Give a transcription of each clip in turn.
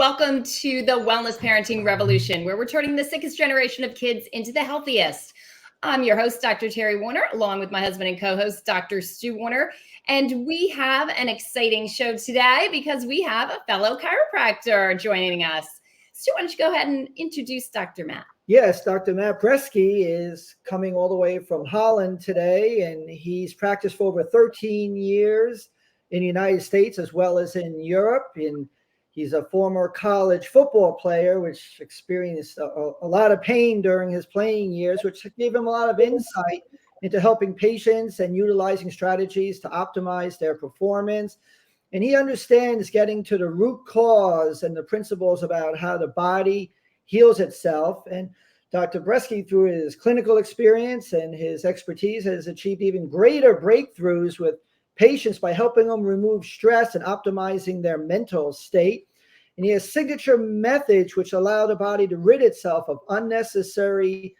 Welcome to the Wellness Parenting Revolution, where we're turning the sickest generation of kids into the healthiest. I'm your host, Dr. Terry Warner, along with my husband and co-host, Dr. Stu Warner. And we have an exciting show today because we have a fellow chiropractor joining us. Stu, why don't you go ahead and introduce Dr. Matt? Yes, Dr. Matt Breske is coming all the way from Holland today, and he's practiced for over 13 years in the United States as well as in Europe. And he's a former college football player, which experienced a lot of pain during his playing years, which gave him a lot of insight into helping patients and utilizing strategies to optimize their performance. And he understands getting to the root cause and the principles about how the body heals itself. And Dr. Breske, through his clinical experience and his expertise, has achieved even greater breakthroughs with patients by helping them remove stress and optimizing their mental state. And he has signature methods which allow the body to rid itself of unnecessary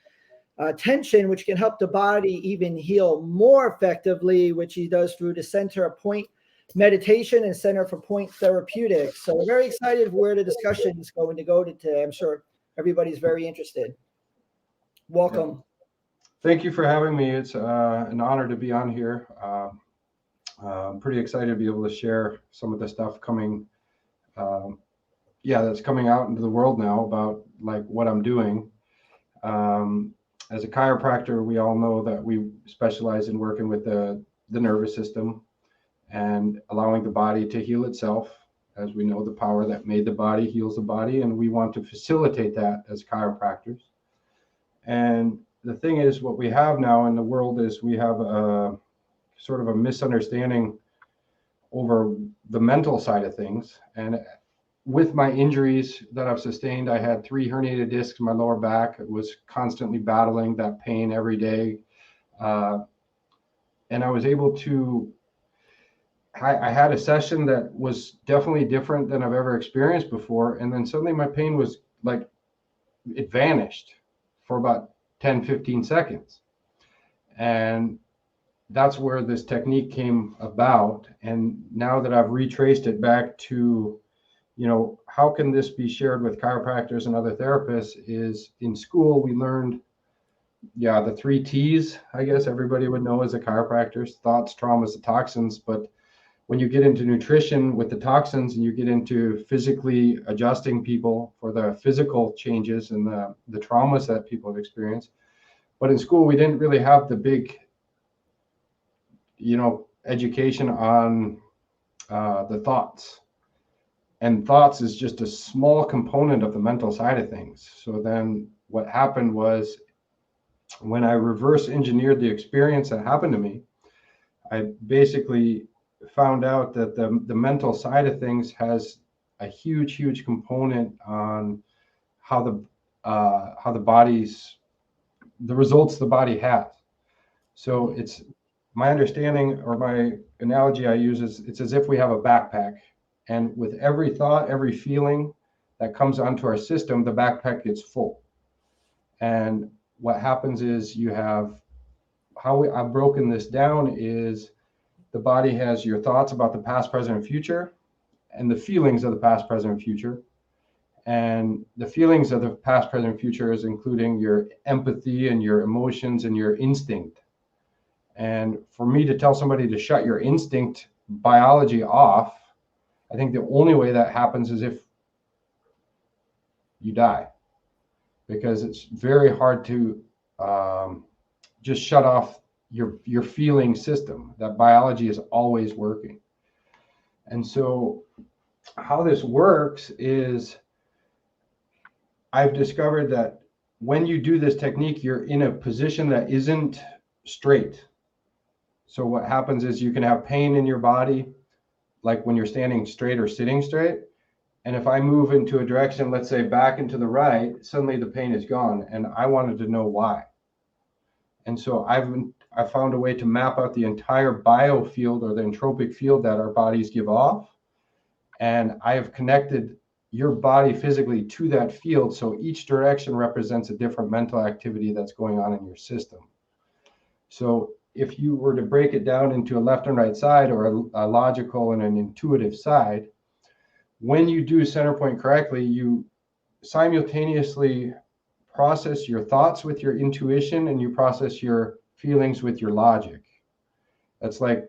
tension, which can help the body even heal more effectively, which he does through the Center of Point Meditation and Center for Point Therapeutics. So we're very excited where the discussion is going to go today. I'm sure everybody's very interested. Welcome. Thank you for having me. It's an honor to be on here. I'm pretty excited to be able to share some of the stuff coming, that's coming out into the world now about like what I'm doing. As a chiropractor, we all know that we specialize in working with the nervous system and allowing the body to heal itself. As we know, the power that made the body heals the body, and we want to facilitate that as chiropractors. And the thing is, what we have now in the world is we have a sort of a misunderstanding over the mental side of things. And with my injuries that I've sustained, I had 3 herniated discs in my lower back. I was constantly battling that pain every day. And I was able to, I had a session that was definitely different than I've ever experienced before. And then suddenly my pain was like, it vanished for about 10, 15 seconds. And that's where this technique came about. And now that I've retraced it back to, how can this be shared with chiropractors and other therapists, is in school we learned, the 3 T's, I guess everybody would know as a chiropractor: thoughts, traumas, and toxins. But when you get into nutrition with the toxins and you get into physically adjusting people for the physical changes and the traumas that people have experienced. But in school, we didn't really have the big, education on the thoughts. And thoughts is just a small component of the mental side of things. So then what happened was, when I reverse engineered the experience that happened to me, I basically found out that the mental side of things has a huge component on how the results the body has. So it's my understanding, or my analogy I use, is it's as if we have a backpack, and with every thought, every feeling that comes onto our system, the backpack gets full. And what happens is, you have, I've broken this down is, the body has your thoughts about the past, present, and future, and the feelings of the past, present, and future. And the feelings of the past, present, and future is including your empathy and your emotions and your instinct. And for me to tell somebody to shut your instinct biology off, I think the only way that happens is if you die, because it's very hard to just shut off your feeling system. That biology is always working. And so how this works is, I've discovered that when you do this technique, you're in a position that isn't straight. So what happens is, you can have pain in your body, like when you're standing straight or sitting straight. And if I move into a direction, let's say back into the right, suddenly the pain is gone. And I wanted to know why. And so I found a way to map out the entire biofield, or the entropic field that our bodies give off. And I have connected your body physically to that field. So each direction represents a different mental activity that's going on in your system. So if you were to break it down into a left and right side, or a logical and an intuitive side, when you do center point correctly, you simultaneously process your thoughts with your intuition and you process your feelings with your logic. That's like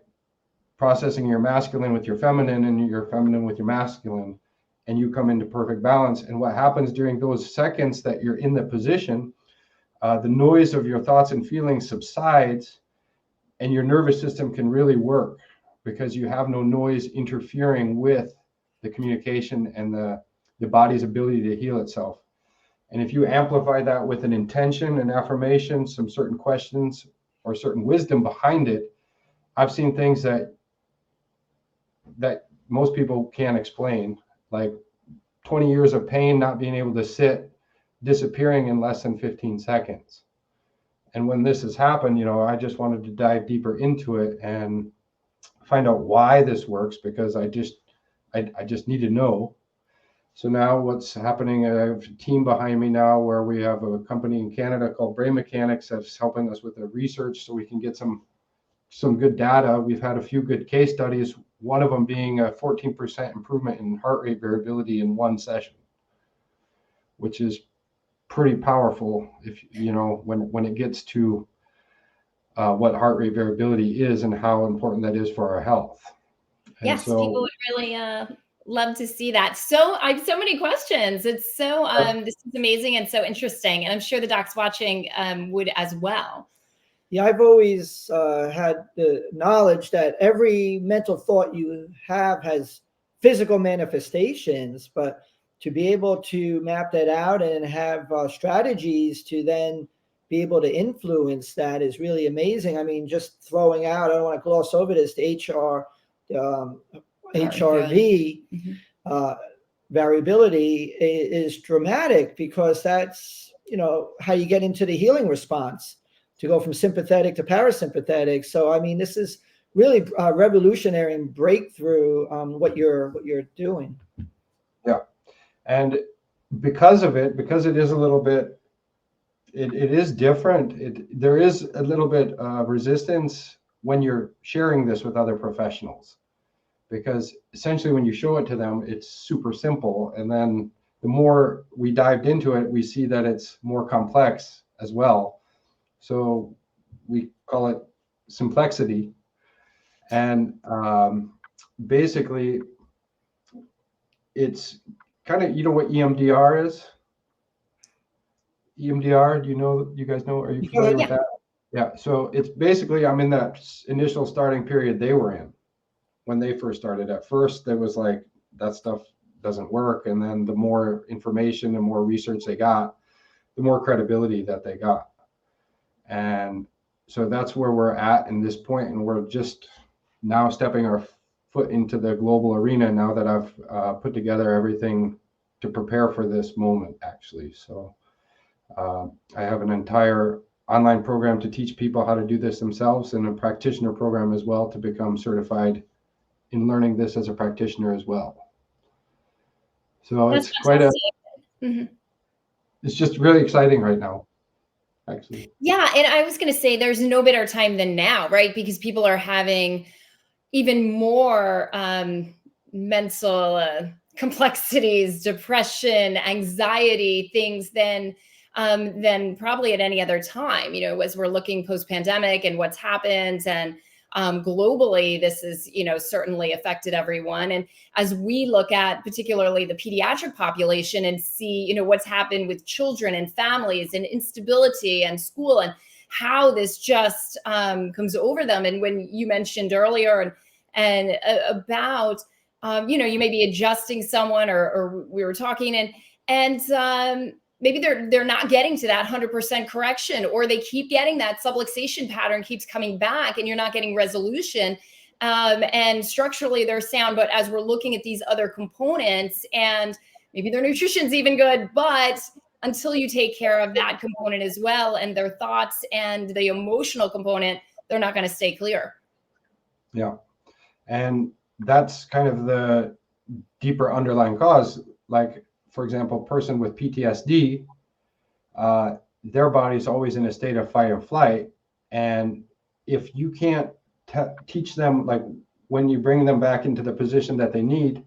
processing your masculine with your feminine and your feminine with your masculine, and you come into perfect balance. And what happens during those seconds that you're in the position, the noise of your thoughts and feelings subsides, and your nervous system can really work because you have no noise interfering with the communication and the body's ability to heal itself. And if you amplify that with an intention, an affirmation, some certain questions, or certain wisdom behind it, I've seen things that most people can't explain, like 20 years of pain, not being able to sit, disappearing in less than 15 seconds. And when this has happened, I just wanted to dive deeper into it and find out why this works, because I just need to know. So now what's happening, I have a team behind me now where we have a company in Canada called Brain Mechanics that's helping us with the research so we can get some good data. We've had a few good case studies, one of them being a 14% improvement in heart rate variability in one session, which is pretty powerful if when it gets to what heart rate variability is and how important that is for our health. And yes, people would really love to see that. So I have so many questions. It's so this is amazing and so interesting, and I'm sure the docs watching would as well. Yeah, I've always had the knowledge that every mental thought you have has physical manifestations, but to be able to map that out and have strategies to then be able to influence that is really amazing. I mean, just throwing out, I don't want to gloss over this, the HRV variability is dramatic, because that's, how you get into the healing response, to go from sympathetic to parasympathetic. So, I mean, this is really revolutionary and breakthrough what you're doing. Yeah. And because it is a little bit, it is different. There is a little bit of resistance when you're sharing this with other professionals, because essentially when you show it to them, it's super simple. And then the more we dived into it, we see that it's more complex as well. So we call it simplexity. And basically it's kind of, what EMDR is? EMDR, you guys know, are you familiar with that? Yeah, so it's basically, I'm in that initial starting period they were in when they first started. At first, there was like, that stuff doesn't work. And then the more information and more research they got, the more credibility that they got. And so that's where we're at in this point. And we're just now stepping our foot into the global arena now that I've put together everything to prepare for this moment, actually. So I have an entire online program to teach people how to do this themselves, and a practitioner program as well to become certified in learning this as a practitioner as well. So that's it's just really exciting right now, actually. Yeah, and I was going to say there's no better time than now, right? Because people are having even more mental complexities, depression, anxiety, things than probably at any other time, as we're looking post-pandemic and what's happened. And globally, this has, certainly affected everyone. And as we look at particularly the pediatric population and see, what's happened with children and families and instability and school and how this just comes over them. And when you mentioned earlier and about, you may be adjusting someone or we were talking and maybe they're not getting to that 100% correction, or they keep getting that subluxation pattern keeps coming back and you're not getting resolution. And structurally they're sound, but as we're looking at these other components and maybe their nutrition's even good, but until you take care of that component as well and their thoughts and the emotional component, they're not going to stay clear. Yeah. And that's kind of the deeper underlying cause. Like, for example, a person with PTSD, their body's always in a state of fight or flight. And if you can't teach them, like when you bring them back into the position that they need,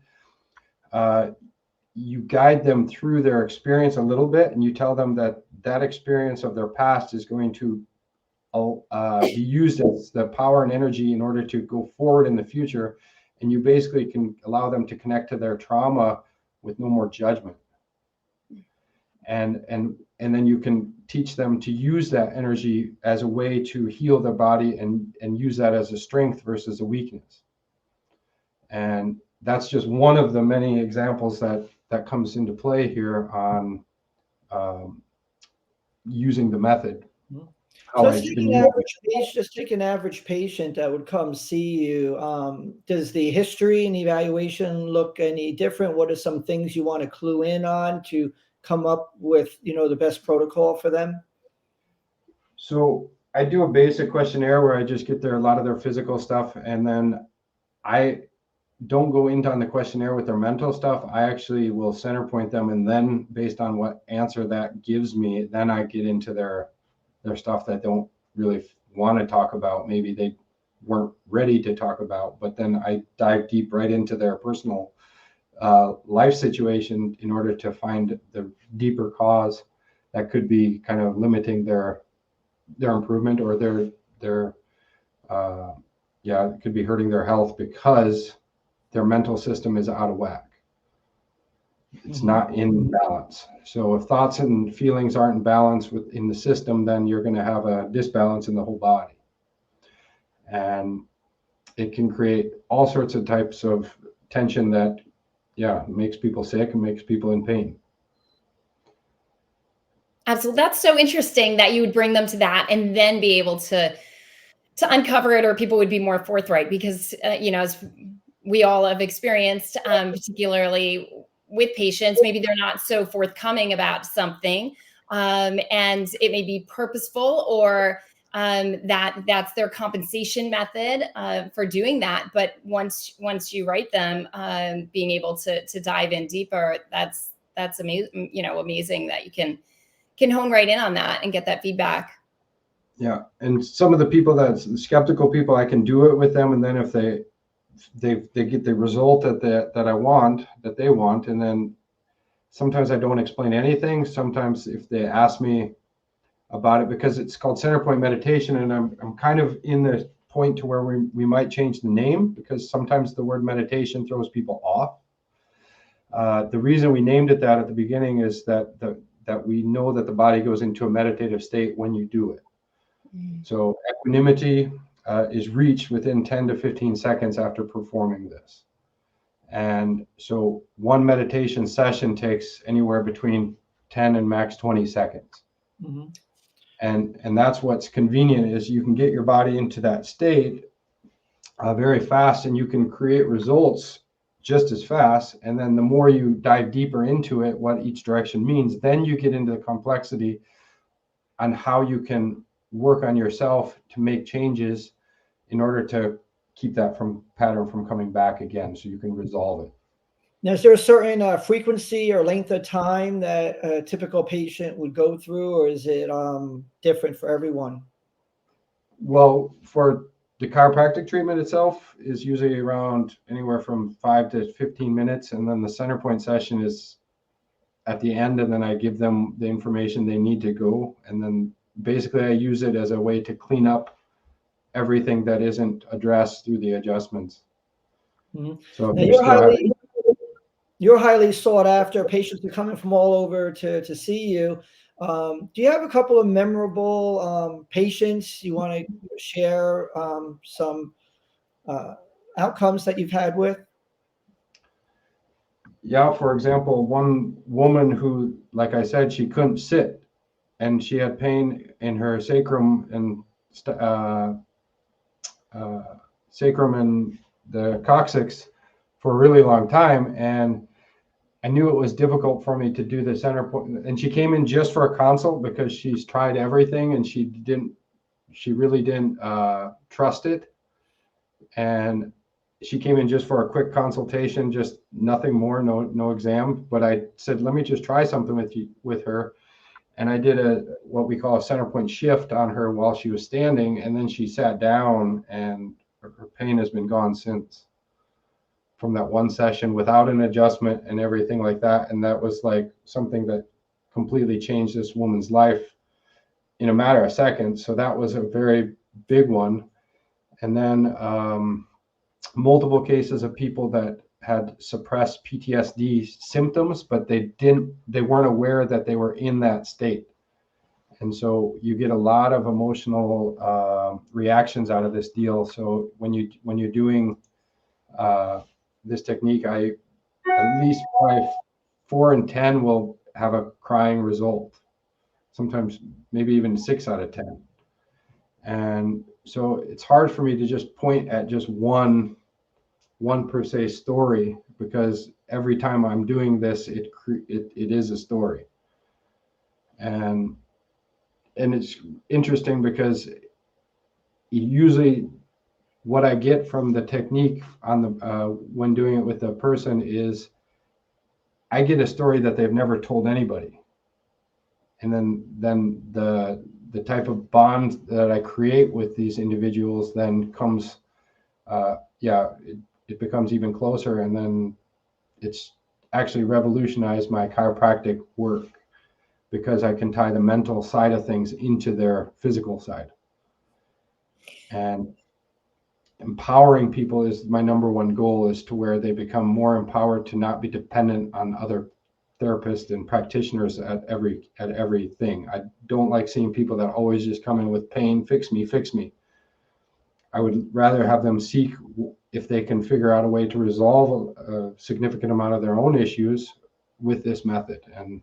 you guide them through their experience a little bit, and you tell them that that experience of their past is going to be used as the power and energy in order to go forward in the future. And you basically can allow them to connect to their trauma with no more judgment. And then you can teach them to use that energy as a way to heal their body and use that as a strength versus a weakness. And that's just one of the many examples that comes into play here on using the method. So let's take an average patient that would come see you. Does the history and evaluation look any different? What are some things you want to clue in on to come up with, the best protocol for them? So I do a basic questionnaire where I just get a lot of their physical stuff, and then I don't go into on the questionnaire with their mental stuff. I actually will center point them, and then based on what answer that gives me, then I get into their stuff that don't really want to talk about. Maybe they weren't ready to talk about, but then I dive deep right into their personal life situation in order to find the deeper cause that could be kind of limiting their improvement, or their it could be hurting their health because their mental system is out of whack. It's not in balance. So if thoughts and feelings aren't in balance within the system, then you're going to have a disbalance in the whole body. And it can create all sorts of types of tension that, makes people sick and makes people in pain. Absolutely. That's so interesting that you would bring them to that and then be able to uncover it, or people would be more forthright, because, as we all have experienced, particularly with patients, maybe they're not so forthcoming about something, and it may be purposeful, or that's their compensation method for doing that. But once you write them, being able to dive in deeper, that's amazing. Amazing that you can hone right in on that and get that feedback. Yeah, and some of the people that's skeptical people, I can do it with them, and then if they get the result that I want, that they want, and then sometimes I don't explain anything. Sometimes if they ask me about it, because it's called center point meditation, and I'm kind of in the point to where we might change the name, because sometimes the word meditation throws people off. The reason we named it that at the beginning is that we know that the body goes into a meditative state when you do it. So equanimity is reached within 10 to 15 seconds after performing this. And so one meditation session takes anywhere between 10 and max 20 seconds. Mm-hmm. And that's what's convenient, is you can get your body into that state very fast, and you can create results just as fast. And then the more you dive deeper into it, what each direction means, then you get into the complexity on how you can work on yourself to make changes in order to keep that pattern from coming back again, so you can resolve it. Now, is there a certain frequency or length of time that a typical patient would go through, or is it different for everyone? Well, for the chiropractic treatment itself is usually around anywhere from 5 to 15 minutes. And then the center point session is at the end, and then I give them the information they need to go. And then basically I use it as a way to clean up everything that isn't addressed through the adjustments. Mm-hmm. So if you're highly sought after. Patients are coming from all over to see you. Do you have a couple of memorable patients you want to share some outcomes that you've had with? Yeah, for example, one woman who, like I said, she couldn't sit, and she had pain in her sacrum and the coccyx for a really long time, and I knew it was difficult for me to do the center point. And she came in just for a consult because she's tried everything, and she really didn't trust it. And she came in just for a quick consultation, just nothing more, no exam. But I said, let me just try something with her. And I did what we call a center point shift on her while she was standing, and then she sat down, and her pain has been gone since. from that one session without an adjustment and everything like that. And that was like something that completely changed this woman's life in a matter of seconds. So that was a very big one. And then multiple cases of people that had suppressed PTSD symptoms, but they weren't aware that they were in that state. And so you get a lot of emotional reactions out of this deal. So when you're doing this technique, I at least probably 4 in 10 will have a crying result. Sometimes maybe even 6 out of 10. And so it's hard for me to just point at just one per se story, because every time I'm doing this, it is a story. And it's interesting because usually what I get from the technique on the when doing it with a person is I get a story that they've never told anybody. And then the type of bond that I create with these individuals then comes, it becomes even closer. And then it's actually revolutionized my chiropractic work, because I can tie the mental side of things into their physical side. And empowering people is my number one goal, is to where they become more empowered to not be dependent on other therapists and practitioners at everything. I don't like seeing people that always just come in with pain, fix me. I would rather have them seek if they can figure out a way to resolve a significant amount of their own issues with this method. And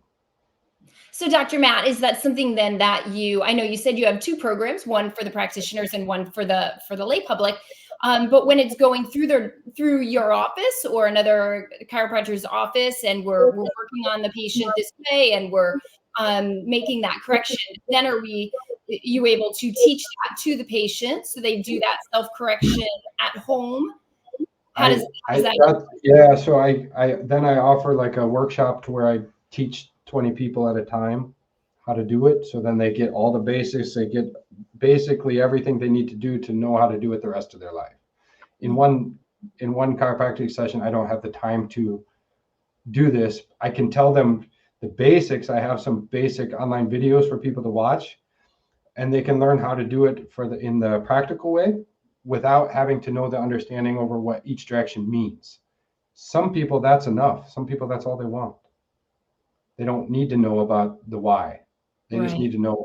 so Dr. Matt, is that something then that I know you said you have 2 programs, one for the practitioners and one for the lay public. But when it's going through your office or another chiropractor's office, and we're working on the patient this way, and we're making that correction, then are you able to teach that to the patient so they do that self-correction at home? How does that? Yeah, so I offer like a workshop to where I teach 20 people at a time how to do it. So then they get all the basics. They get basically everything they need to do to know how to do it the rest of their life. In one chiropractic session, I don't have the time to do this. I can tell them the basics. I have some basic online videos for people to watch, and they can learn how to do it in the practical way without having to know the understanding over what each direction means. Some people, that's enough. Some people, that's all they want. They don't need to know about the why. They just need to know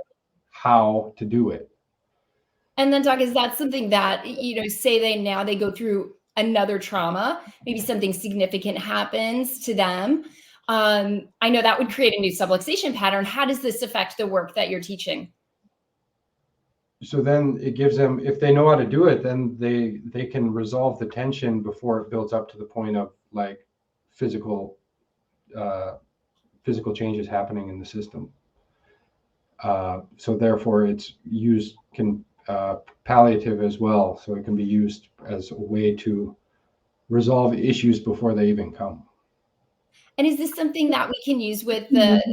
how to do it. And then, Doc, is that something that, say they go through another trauma, maybe something significant happens to them. I know that would create a new subluxation pattern. How does this affect the work that you're teaching? So then it gives them, if they know how to do it, then they can resolve the tension before it builds up to the point of like physical changes happening in the system. So therefore it's palliative as well. So it can be used as a way to resolve issues before they even come. And is this something that we can use with the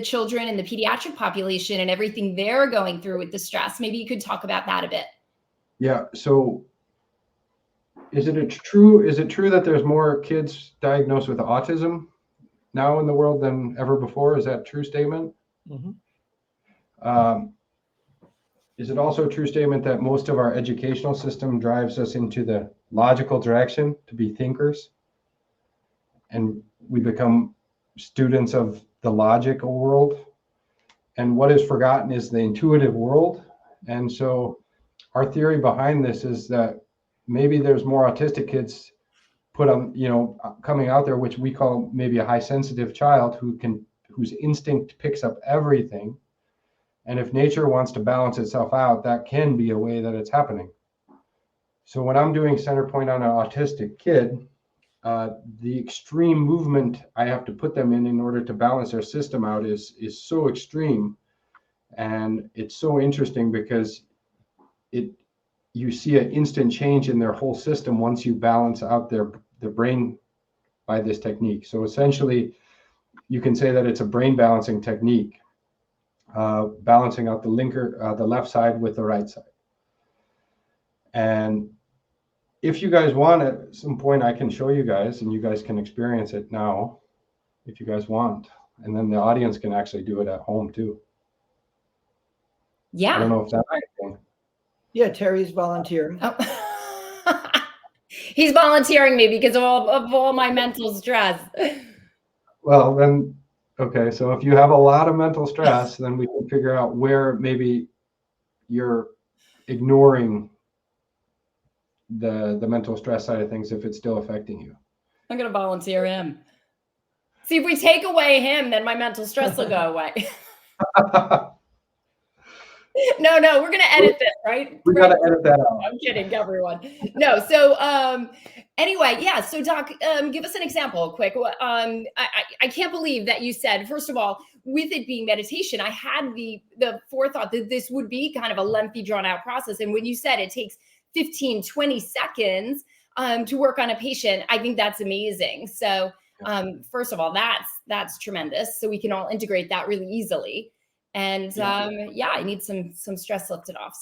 children and the pediatric population and everything they're going through with the stress? Maybe you could talk about that a bit. Yeah. So is it true that there's more kids diagnosed with autism now in the world than ever before? Is that a true statement? Mm-hmm. Is it also a true statement that most of our educational system drives us into the logical direction to be thinkers, and we become students of the logical world, and what is forgotten is the intuitive world? And so our theory behind this is that maybe there's more autistic kids coming out there, which we call maybe a high sensitive child whose instinct picks up everything. And if nature wants to balance itself out, that can be a way that it's happening. So when I'm doing center point on an autistic kid, the extreme movement I have to put them in order to balance their system out is so extreme. And it's so interesting because you see an instant change in their whole system once you balance out their brain by this technique. So essentially, you can say that it's a brain balancing technique, balancing out the left side with the right side. And if you guys want, at some point I can show you guys and you guys can experience it now if you guys want. And then the audience can actually do it at home too. Yeah. I don't know if that's okay. Yeah, Terry's volunteering. Oh. He's volunteering me because of all my mental stress. Well, then, okay. So if you have a lot of mental stress, then we can figure out where maybe you're ignoring the mental stress side of things if it's still affecting you. I'm going to volunteer him. See, if we take away him, then my mental stress will go away. No, we're going to edit this, right? We got to edit that out. I'm kidding, everyone. No, so anyway, yeah. So Doc, give us an example, quick. I can't believe that you said, first of all, with it being meditation, I had the forethought that this would be kind of a lengthy, drawn out process. And when you said it takes 15, 20 seconds to work on a patient, I think that's amazing. So first of all, that's tremendous. So we can all integrate that really easily. And I need some stress lifted off.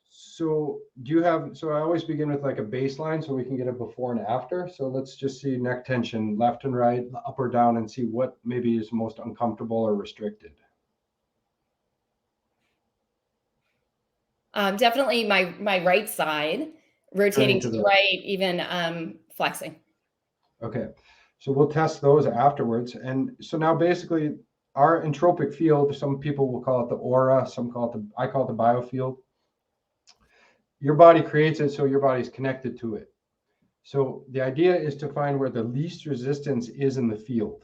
So do you have, so I always begin with like a baseline so we can get a before and after. So let's just see neck tension, left and right, up or down, and see what maybe is most uncomfortable or restricted. Definitely my right side, rotating to the right, even flexing. Okay, so we'll test those afterwards. And so now basically our entropic field, some people will call it the aura, some call it I call it the biofield. Your body creates it, so your body's connected to it. So the idea is to find where the least resistance is in the field.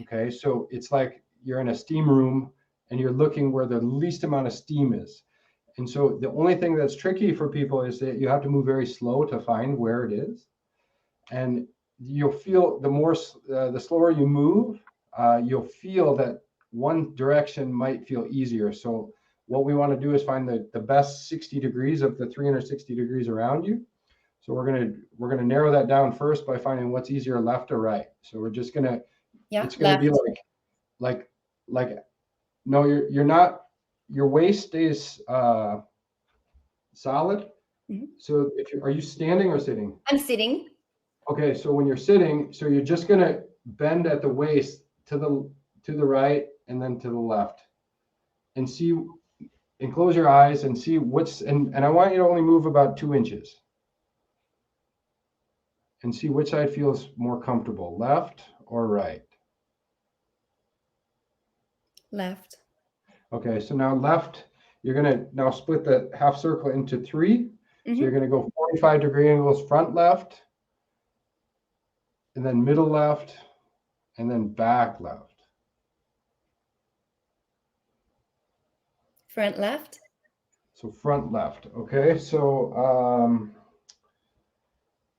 Okay, so it's like you're in a steam room and you're looking where the least amount of steam is. And so the only thing that's tricky for people is that you have to move very slow to find where it is. And you'll feel the slower you move, you'll feel that one direction might feel easier. So what we want to do is find the best 60 degrees of the 360 degrees around you. So we're gonna narrow that down first by finding what's easier, left or right. So we're just gonna it's gonna be like no, you're not, your waist stays solid. Mm-hmm. So are you standing or sitting? I'm sitting. Okay, so when you're sitting, so you're just gonna bend at the waist to the right and then to the left, and close your eyes and see and I want you to only move about 2 inches. And see which side feels more comfortable, left or right? Left. Okay, so now left, you're gonna now split the half circle into 3. Mm-hmm. So you're gonna go 45 degree angles, front left, and then middle left, and then back left. Front left. So front left, okay, so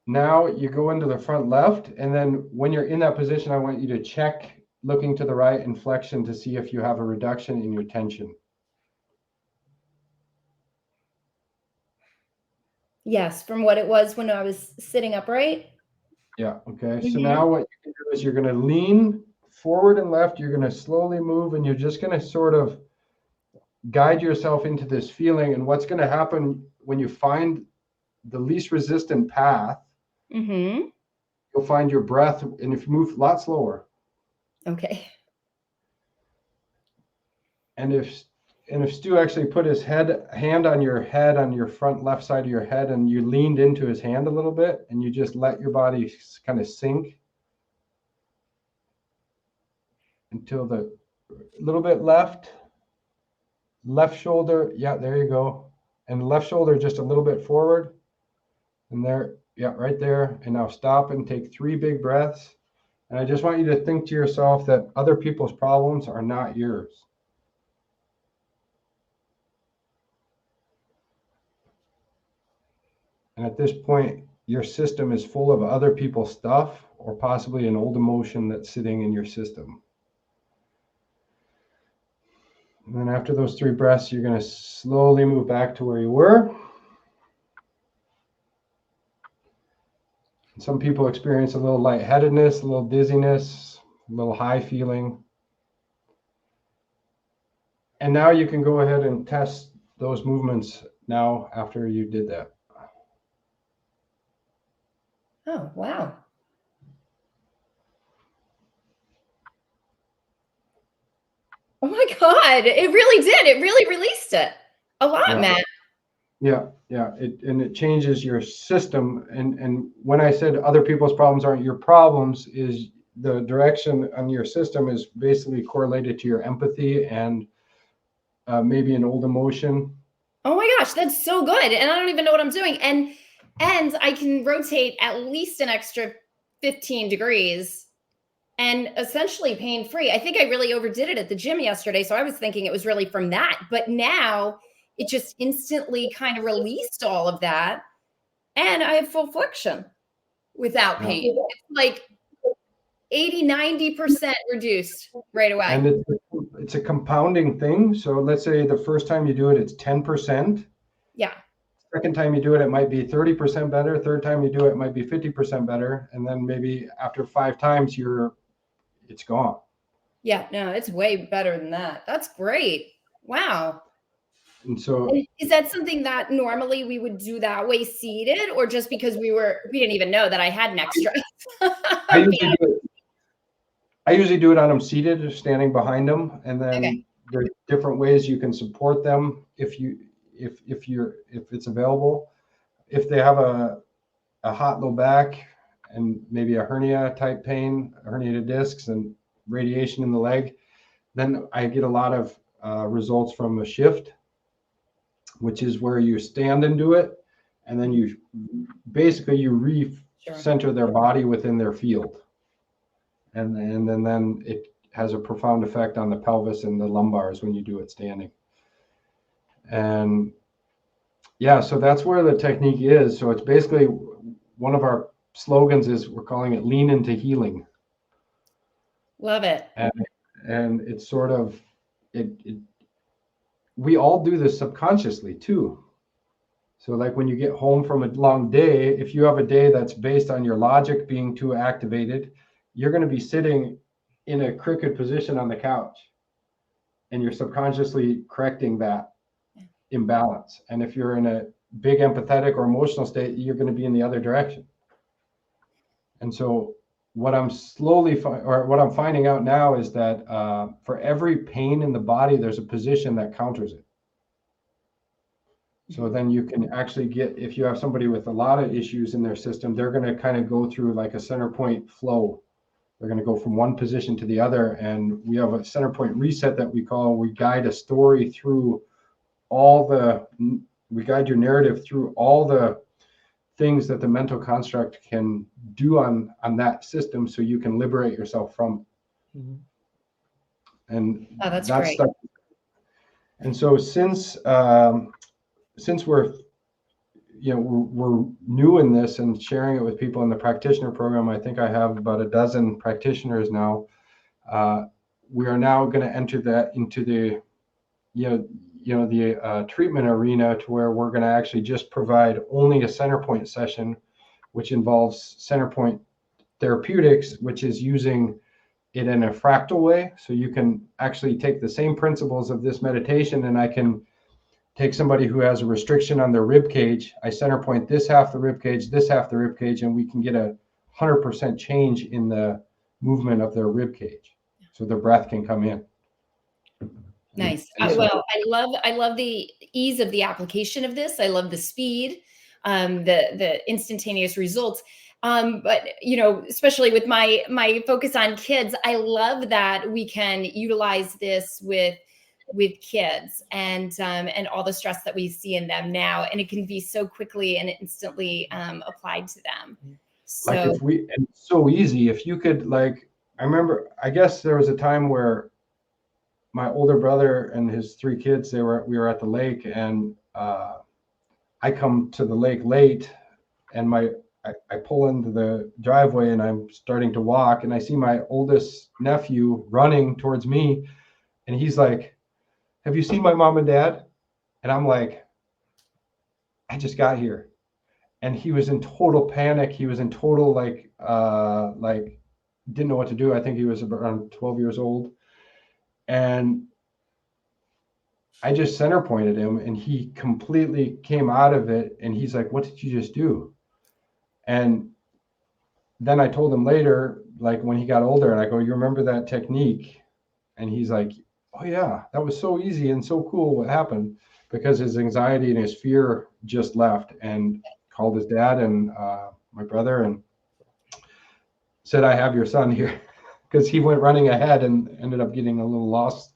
now you go into the front left, and then when you're in that position, I want you to check looking to the right and flexion to see if you have a reduction in your tension. Yes, from what it was when I was sitting upright. Yeah, okay. Mm-hmm. So now what you can do is you're going to lean forward and left. You're going to slowly move, and you're just going to sort of guide yourself into this feeling. And what's going to happen when you find the least resistant path, mm-hmm. you'll find your breath, and if you move a lot slower. Okay. And if Stu actually put his hand on your head, on your front left side of your head, and you leaned into his hand a little bit, and you just let your body kind of sink until a little bit left shoulder. Yeah, there you go. And left shoulder just a little bit forward. And there, yeah, right there. And now stop and take 3 big breaths. And I just want you to think to yourself that other people's problems are not yours. And at this point, your system is full of other people's stuff or possibly an old emotion that's sitting in your system. And then after those 3 breaths, you're going to slowly move back to where you were. And some people experience a little lightheadedness, a little dizziness, a little high feeling. And now you can go ahead and test those movements now after you did that. Oh, wow. Oh my God. It really did. It really released it a lot, Yeah. Matt. Yeah, yeah. It changes your system. And when I said other people's problems aren't your problems, is the direction on your system is basically correlated to your empathy and maybe an old emotion. Oh my gosh, that's so good. And I don't even know what I'm doing. And I can rotate at least an extra 15 degrees and essentially pain free. I think I really overdid it at the gym yesterday. So I was thinking it was really from that. But now it just instantly kind of released all of that. And I have full flexion without Yeah. pain. It's like 80-90% reduced right away. And it's a compounding thing. So let's say the first time you do it, it's 10%. Yeah. Second time you do it, it might be 30% better. Third time you do it, it might be 50% better. And then maybe after 5 times, it's gone. Yeah, no, it's way better than that. That's great. Wow. And so Is that something that normally we would do that way seated, or just because we didn't even know that I had an extra? I usually do it on them seated or standing behind them. And then Okay. there's different ways you can support them if it's available. If they have a hot low back and maybe a hernia type pain, herniated discs and radiation in the leg, then I get a lot of results from a shift, which is where you stand and do it. And then you recenter their body within their field. And then it has a profound effect on the pelvis and the lumbars when you do it standing. And yeah, so that's where the technique is. So it's basically one of our slogans is we're calling it lean into healing. Love it. And it's sort of we all do this subconsciously too. So like when you get home from a long day, if you have a day that's based on your logic being too activated, you're going to be sitting in a crooked position on the couch, and you're subconsciously correcting that imbalance. And if you're in a big empathetic or emotional state, you're going to be in the other direction. And so what I'm finding out now is that for every pain in the body, there's a position that counters it. So then you can actually if you have somebody with a lot of issues in their system, they're going to kind of go through like a center point flow. They're going to go from one position to the other. And we have a center point reset that we guide a story through we guide your narrative through all the things that the mental construct can do on that system, so you can liberate yourself from it. Mm-hmm. And that's great. Stuff. And so since we're new in this and sharing it with people in the practitioner program, I think I have about a dozen practitioners now. We are now going to enter that into the treatment arena, to where we're going to actually just provide only a center point session, which involves center point therapeutics, which is using it in a fractal way. So you can actually take the same principles of this meditation, and I can take somebody who has a restriction on their rib cage. I center point this half the rib cage, this half the rib cage, and we can get 100% change in the movement of their rib cage, so their breath can come in. Nice. Well, I love the ease of the application of this. I love the speed, the instantaneous results. But especially with my focus on kids, I love that we can utilize this with kids and all the stress that we see in them now, and it can be so quickly and instantly applied to them. So and it's so easy. If you could, I remember, I guess there was a time where my older brother and his 3 kids, we were at the lake, and I come to the lake late, and I pull into the driveway, and I'm starting to walk, and I see my oldest nephew running towards me, and he's like, "Have you seen my mom and dad?" And I'm like, "I just got here." And he was in total panic. He was in total didn't know what to do. I think he was around 12 years old. And I just center pointed him, and he completely came out of it. And he's like, "What did you just do?" And then I told him later, like when he got older, and I go, you remember that technique? And he's like, oh yeah, that was so easy and so cool. What happened? Because his anxiety and his fear just left, and called his dad and my brother and said, I have your son here. Because he went running ahead and ended up getting a little lost.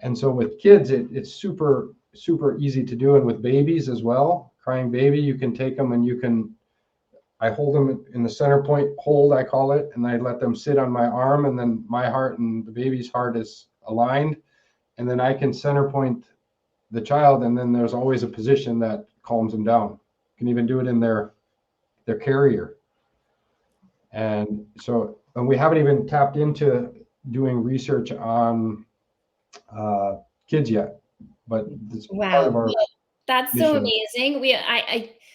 And so with kids, it's super, super easy to do. And with babies as well, crying baby, you can take them and I hold them in the center point hold, I call it, and I let them sit on my arm, and then my heart and the baby's heart is aligned. And then I can center point the child, and then there's always a position that calms them down. You can even do it in their carrier. And so, and we haven't even tapped into doing research on kids yet, but it's part of Wow. our That's so mission. amazing.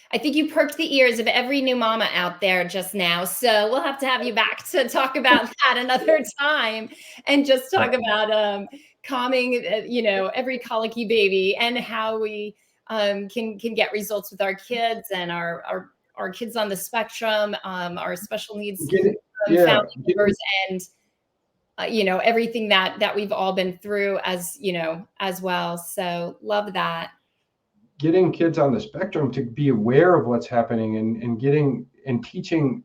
I think you perked the ears of every new mama out there just now. So we'll have to have you back to talk about that another time, and just talk about calming, every colicky baby, and how we can get results with our kids and our kids on the spectrum, our special needs family members, and everything that we've all been through as well. So love that. Getting kids on the spectrum to be aware of what's happening, and getting and teaching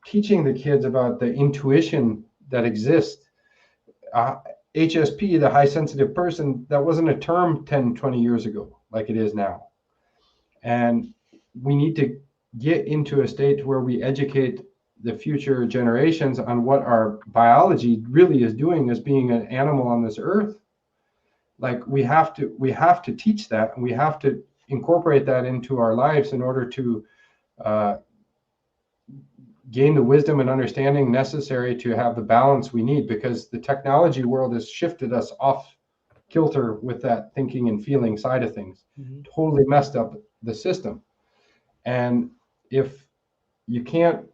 the kids about the intuition that exists. HSP, the high sensitive person, that wasn't a term 10, 20 years ago like it is now. And we need to get into a state where we educate the future generations on what our biology really is doing as being an animal on this earth. Like we have to teach that, and we have to incorporate that into our lives in order to gain the wisdom and understanding necessary to have the balance we need, because the technology world has shifted us off kilter with that thinking and feeling side of things. Totally messed up the system. And if you can't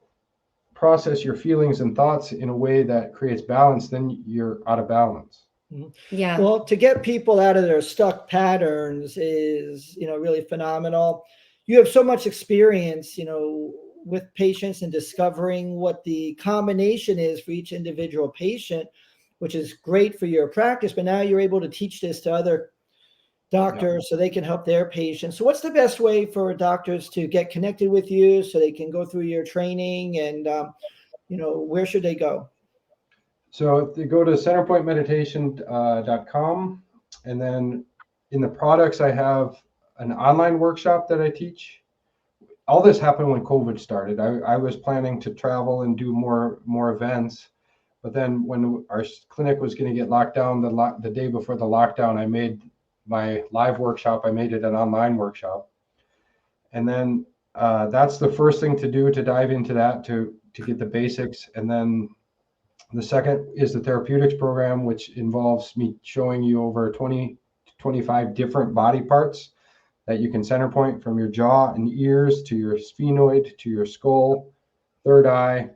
process your feelings and thoughts in a way that creates balance, then you're out of balance. Yeah. Well, to get people out of their stuck patterns is, really phenomenal. You have so much experience, with patients and discovering what the combination is for each individual patient, which is great for your practice. But now you're able to teach this to other doctors so they can help their patients. So what's the best way for doctors to get connected with you so they can go through your training, and, where should they go? So if they go to centerpointmeditation.com, and then in the products, I have an online workshop that I teach. All this happened when COVID started. I was planning to travel and do more events, but then when our clinic was going to get locked down the day before the lockdown, I made my live workshop. I made it an online workshop, and then that's the first thing to do, to dive into that, to get the basics. And then the second is the therapeutics program, which involves me showing you over 20 to 25 different body parts that you can center point, from your jaw and ears to your sphenoid to your skull, third eye,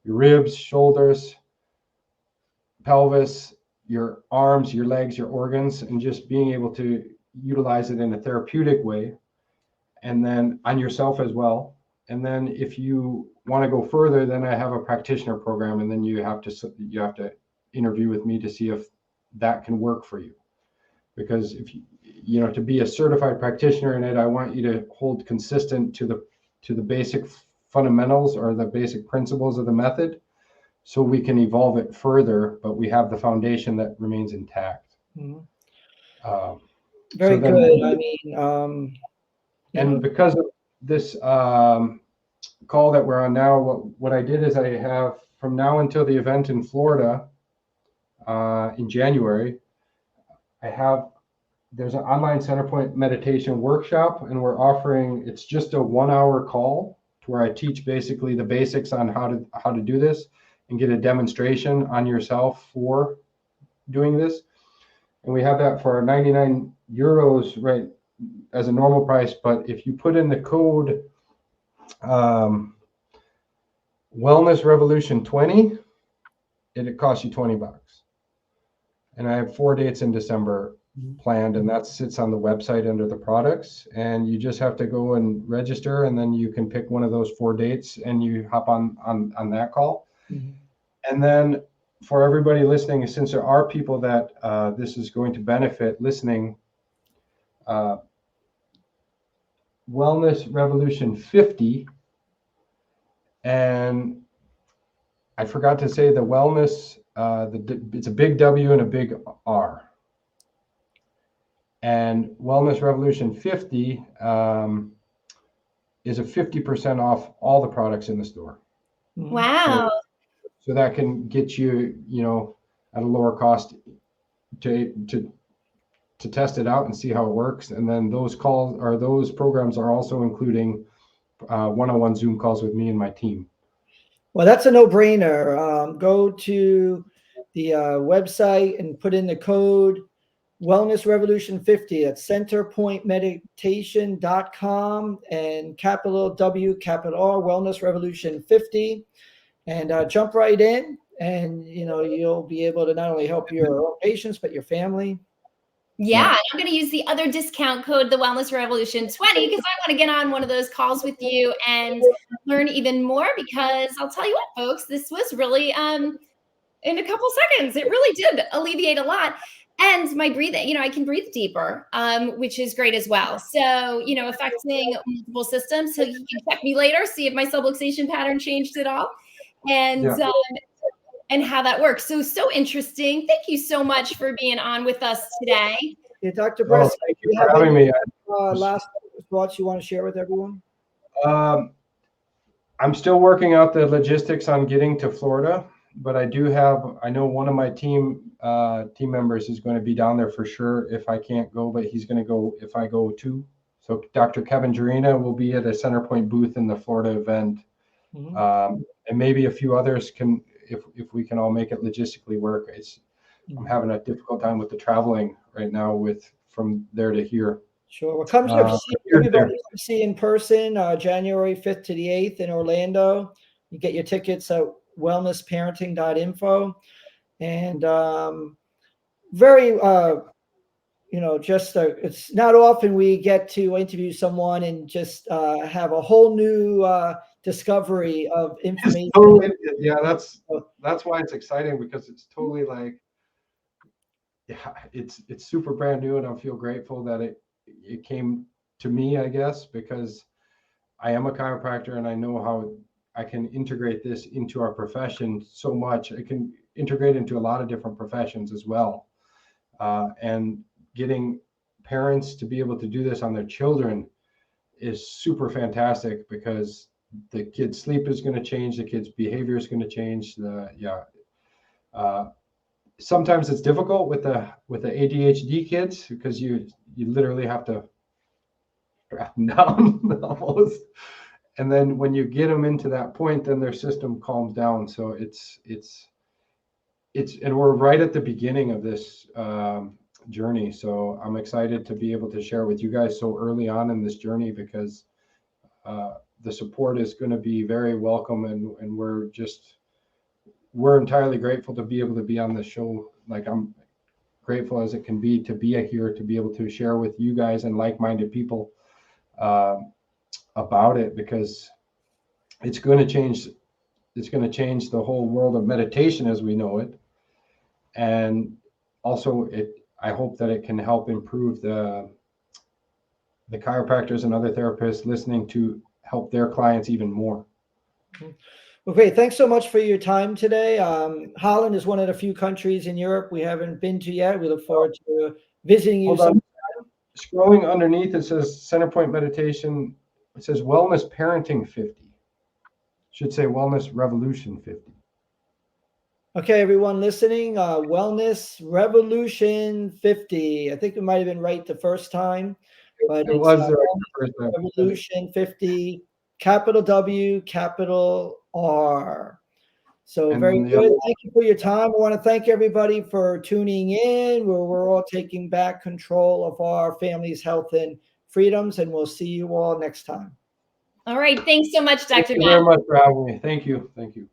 your ribs, shoulders, pelvis, your arms, your legs, your organs, and just being able to utilize it in a therapeutic way, and then on yourself as well. And then if you want to go further, then I have a practitioner program, and then you have to interview with me to see if that can work for you. Because if you to be a certified practitioner in it, I want you to hold consistent to the basic fundamentals or the basic principles of the method, so we can evolve it further, but we have the foundation that remains intact. Very good. I mean, and because of this call that we're on now, what I did is I have, from now until the event in Florida in January, there's an online Centerpoint meditation workshop, and we're offering, it's just a 1 hour call to where I teach basically the basics on how to do this, and get a demonstration on yourself for doing this. And we have that for 99 euros, right, as a normal price. But if you put in the code Wellness Revolution 20, it costs you $20. And I have 4 dates in December planned, and that sits on the website under the products, and you just have to go and register, and then you can pick one of those 4 dates and you hop on that call. And then for everybody listening, since there are people that this is going to benefit listening, Wellness Revolution 50, and I forgot to say the wellness, it's a big W and a big R. And Wellness Revolution 50 is a 50% off all the products in the store. Wow. So that can get you, at a lower cost to test it out and see how it works. And then those programs are also including one-on-one Zoom calls with me and my team. Well, that's a no-brainer. Go to the website and put in the code Wellness Revolution 50 at centerpointmeditation.com and capital W, capital R, Wellness Revolution 50, and jump right in. And, you'll be able to not only help your own patients, but your family. Yeah, and I'm going to use the other discount code, the Wellness Revolution 20, because I want to get on one of those calls with you and learn even more, because I'll tell you what, folks, this was really, in a couple seconds, it really did alleviate a lot. And my breathing, I can breathe deeper, which is great as well. So, affecting multiple systems. So you can check me later, see if my subluxation pattern changed at all. And how that works. So interesting. Thank you so much for being on with us today. Yeah, Dr. Breske, thank you for having me. Last thoughts you want to share with everyone? I'm still working out the logistics on getting to Florida, but I know one of my team members is going to be down there for sure if I can't go, but he's going to go if I go too. So Dr. Kevin Jarina will be at a Centerpoint booth in the Florida event. And maybe a few others can, if we can all make it logistically work. I'm having a difficult time with the traveling right now from there to here. Sure. Well, come see in person, January 5th to the 8th in Orlando. You get your tickets at wellnessparenting.info. And it's not often we get to interview someone and just have a whole new discovery of information. Yeah, that's why it's exciting, because it's totally like, it's super brand new, and I feel grateful that it came to me, I guess, because I am a chiropractor and I know how I can integrate this into our profession so much. I can integrate into a lot of different professions as well. And getting parents to be able to do this on their children is super fantastic, because the kid's sleep is going to change, the kid's behavior is going to change. Sometimes it's difficult with the ADHD kids, because you literally have to strap them down almost. And then when you get them into that point, then their system calms down. So it's and we're right at the beginning of this journey. So I'm excited to be able to share with you guys so early on in this journey, because the support is going to be very welcome, and we're entirely grateful to be able to be on the show. Like, I'm grateful as it can be to be here, to be able to share with you guys and like-minded people about it, because it's going to change the whole world of meditation as we know it. And also I hope that it can help improve the chiropractors and other therapists listening to help their clients even more. Well, great. Thanks so much for your time today. Holland is one of the few countries in Europe we haven't been to yet. We look forward to visiting you. Scrolling underneath, it says Centerpoint Meditation. It says Wellness Parenting 50. Should say Wellness Revolution 50. Okay, everyone listening, Wellness Revolution 50. I think it might have been right the first time, but it was Revolution 50, capital W, capital R. So very good. Thank you for your time. I want to thank everybody for tuning in, where we're all taking back control of our family's health and freedoms, and we'll see you all next time. All right. Thanks so much, Dr. Thank you very much for having me. Thank you. Thank you.